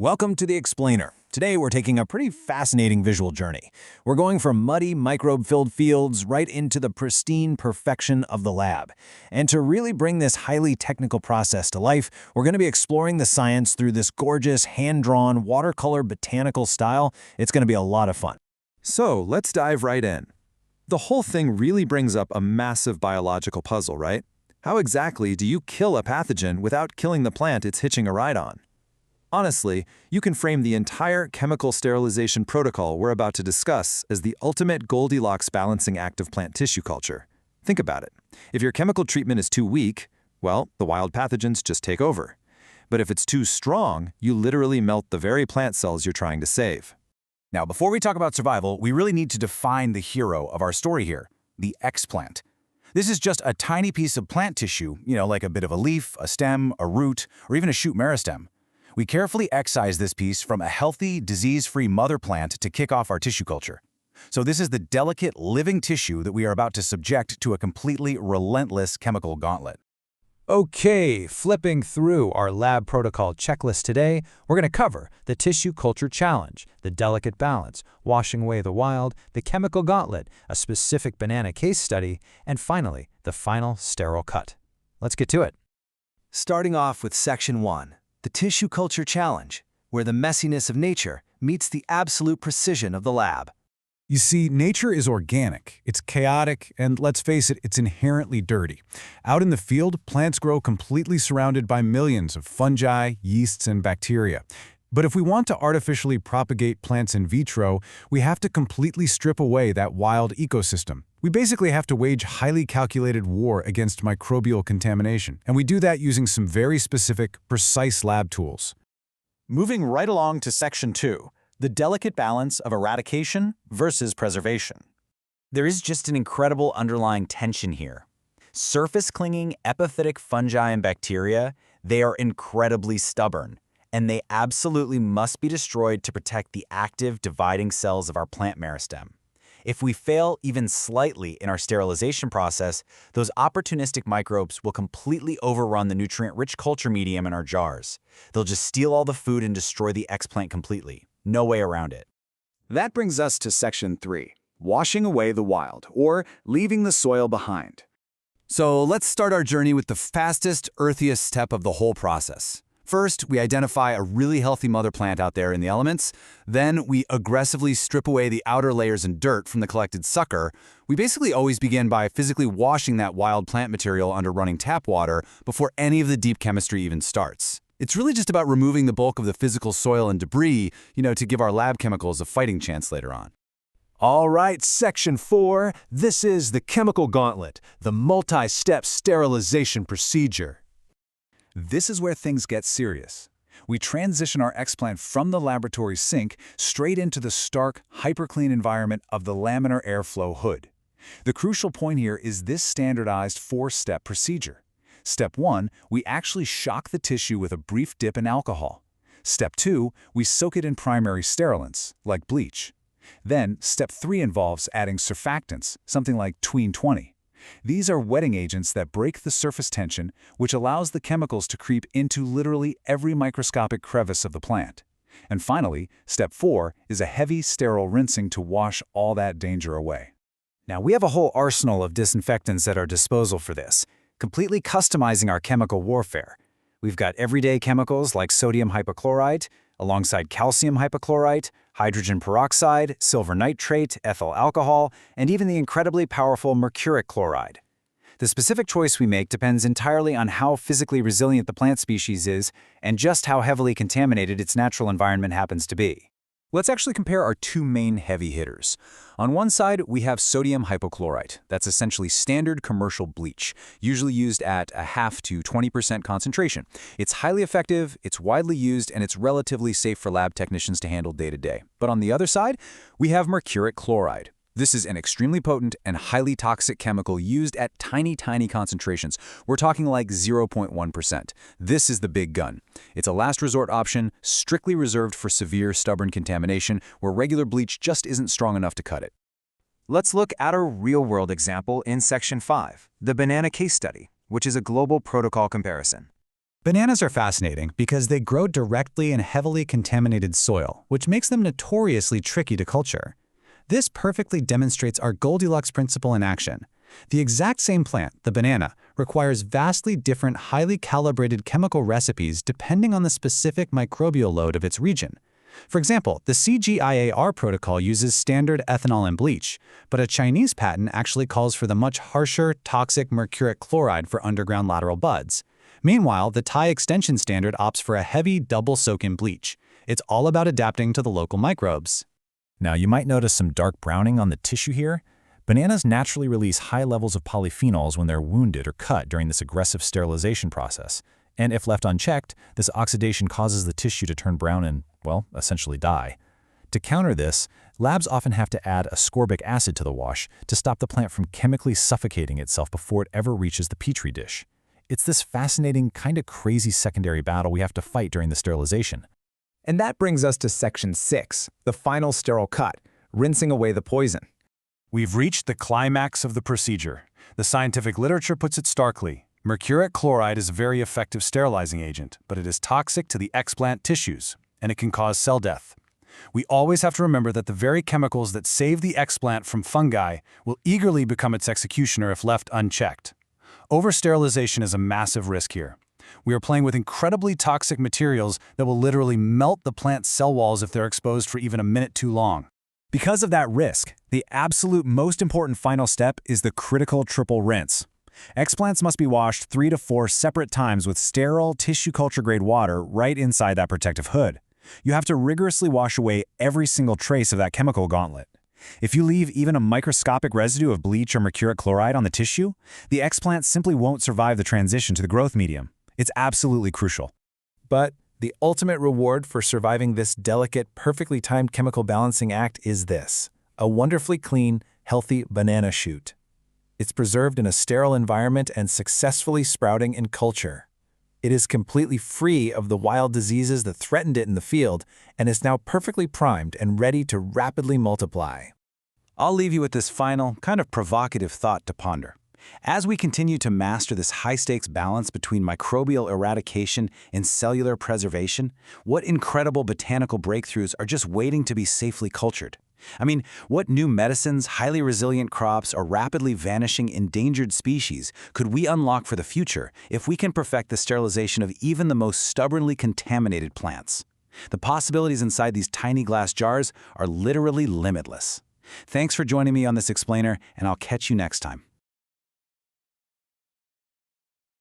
Welcome to the Explainer. Today we're taking a pretty fascinating visual journey. We're going from muddy, microbe-filled fields right into the pristine perfection of the lab. And to really bring this highly technical process to life, we're going to be exploring the science through this gorgeous, hand-drawn, watercolor botanical style. It's going to be a lot of fun. So let's dive right in. The whole thing really brings up a massive biological puzzle, right? How exactly do you kill a pathogen without killing the plant it's hitching a ride on? Honestly, you can frame the entire chemical sterilization protocol we're about to discuss as the ultimate Goldilocks balancing act of plant tissue culture. Think about it. If your chemical treatment is too weak, well, the wild pathogens just take over. But if it's too strong, you literally melt the very plant cells you're trying to save. Now, before we talk about survival, we really need to define the hero of our story here, the explant. This is just a tiny piece of plant tissue, like a bit of a leaf, a stem, a root, or even a shoot meristem. We carefully excise this piece from a healthy, disease-free mother plant to kick off our tissue culture. So this is the delicate, living tissue that we are about to subject to a completely relentless chemical gauntlet. Okay, flipping through our lab protocol checklist today, we're going to cover the tissue culture challenge, the delicate balance, washing away the wild, the chemical gauntlet, a specific banana case study, and finally, the final sterile cut. Let's get to it. Starting off with Section 1, the tissue culture challenge, where the messiness of nature meets the absolute precision of the lab. You see, nature is organic, it's chaotic, and let's face it, it's inherently dirty. Out in the field, plants grow completely surrounded by millions of fungi, yeasts, and bacteria. But if we want to artificially propagate plants in vitro, we have to completely strip away that wild ecosystem. We basically have to wage highly calculated war against microbial contamination, and we do that using some very specific, precise lab tools. Moving right along to Section 2, the delicate balance of eradication versus preservation. There is just an incredible underlying tension here. Surface-clinging epiphytic fungi and bacteria, they are incredibly stubborn, and they absolutely must be destroyed to protect the active dividing cells of our plant meristem. If we fail even slightly in our sterilization process, those opportunistic microbes will completely overrun the nutrient-rich culture medium in our jars. They'll just steal all the food and destroy the explant completely. No way around it. That brings us to Section 3, washing away the wild, or leaving the soil behind. So let's start our journey with the fastest, earthiest step of the whole process. First, we identify a really healthy mother plant out there in the elements. Then we aggressively strip away the outer layers and dirt from the collected sucker. We basically always begin by physically washing that wild plant material under running tap water before any of the deep chemistry even starts. It's really just about removing the bulk of the physical soil and debris, to give our lab chemicals a fighting chance later on. All right, Section 4, this is the chemical gauntlet, the multi-step sterilization procedure. This is where things get serious. We transition our explant from the laboratory sink straight into the stark, hyperclean environment of the laminar airflow hood. The crucial point here is this standardized 4-step procedure. Step 1, we actually shock the tissue with a brief dip in alcohol. Step 2, we soak it in primary sterilants, like bleach. Then, Step 3 involves adding surfactants, something like Tween 20. These are wetting agents that break the surface tension, which allows the chemicals to creep into literally every microscopic crevice of the plant. And finally, Step 4 is a heavy, sterile rinsing to wash all that danger away. Now, we have a whole arsenal of disinfectants at our disposal for this, completely customizing our chemical warfare. We've got everyday chemicals like sodium hypochlorite, alongside calcium hypochlorite, hydrogen peroxide, silver nitrate, ethyl alcohol, and even the incredibly powerful mercuric chloride. The specific choice we make depends entirely on how physically resilient the plant species is and just how heavily contaminated its natural environment happens to be. Let's actually compare our two main heavy hitters. On one side, we have sodium hypochlorite. That's essentially standard commercial bleach, usually used at a 0.5 to 20% concentration. It's highly effective, it's widely used, and it's relatively safe for lab technicians to handle day to day. But on the other side, we have mercuric chloride. This is an extremely potent and highly toxic chemical used at tiny concentrations. We're talking like 0.1%. This is the big gun. It's a last resort option, strictly reserved for severe, stubborn contamination, where regular bleach just isn't strong enough to cut it. Let's look at a real-world example in Section 5, the banana case study, which is a global protocol comparison. Bananas are fascinating because they grow directly in heavily contaminated soil, which makes them notoriously tricky to culture. This perfectly demonstrates our Goldilocks principle in action. The exact same plant, the banana, requires vastly different, highly calibrated chemical recipes depending on the specific microbial load of its region. For example, the CGIAR protocol uses standard ethanol and bleach, but a Chinese patent actually calls for the much harsher, toxic mercuric chloride for underground lateral buds. Meanwhile, the Thai extension standard opts for a heavy double soak-in bleach. It's all about adapting to the local microbes. Now, you might notice some dark browning on the tissue here. Bananas naturally release high levels of polyphenols when they're wounded or cut during this aggressive sterilization process. And if left unchecked, this oxidation causes the tissue to turn brown and, well, essentially die. To counter this, labs often have to add ascorbic acid to the wash to stop the plant from chemically suffocating itself before it ever reaches the petri dish. It's this fascinating, kind of crazy secondary battle we have to fight during the sterilization. And that brings us to section 6, the final sterile cut, rinsing away the poison. We've reached the climax of the procedure. The scientific literature puts it starkly. Mercuric chloride is a very effective sterilizing agent, but it is toxic to the explant tissues, and it can cause cell death. We always have to remember that the very chemicals that save the explant from fungi will eagerly become its executioner if left unchecked. Over-sterilization is a massive risk here. We are playing with incredibly toxic materials that will literally melt the plant's cell walls if they're exposed for even a minute too long. Because of that risk, the absolute most important final step is the critical triple rinse. Explants must be washed 3 to 4 separate times with sterile tissue culture-grade water right inside that protective hood. You have to rigorously wash away every single trace of that chemical gauntlet. If you leave even a microscopic residue of bleach or mercuric chloride on the tissue, the explant simply won't survive the transition to the growth medium. It's absolutely crucial. But the ultimate reward for surviving this delicate, perfectly timed chemical balancing act is this: a wonderfully clean, healthy banana shoot. It's preserved in a sterile environment and successfully sprouting in culture. It is completely free of the wild diseases that threatened it in the field and is now perfectly primed and ready to rapidly multiply. I'll leave you with this final, kind of provocative thought to ponder. As we continue to master this high-stakes balance between microbial eradication and cellular preservation, what incredible botanical breakthroughs are just waiting to be safely cultured? I mean, what new medicines, highly resilient crops, or rapidly vanishing endangered species could we unlock for the future if we can perfect the sterilization of even the most stubbornly contaminated plants? The possibilities inside these tiny glass jars are literally limitless. Thanks for joining me on this explainer, and I'll catch you next time.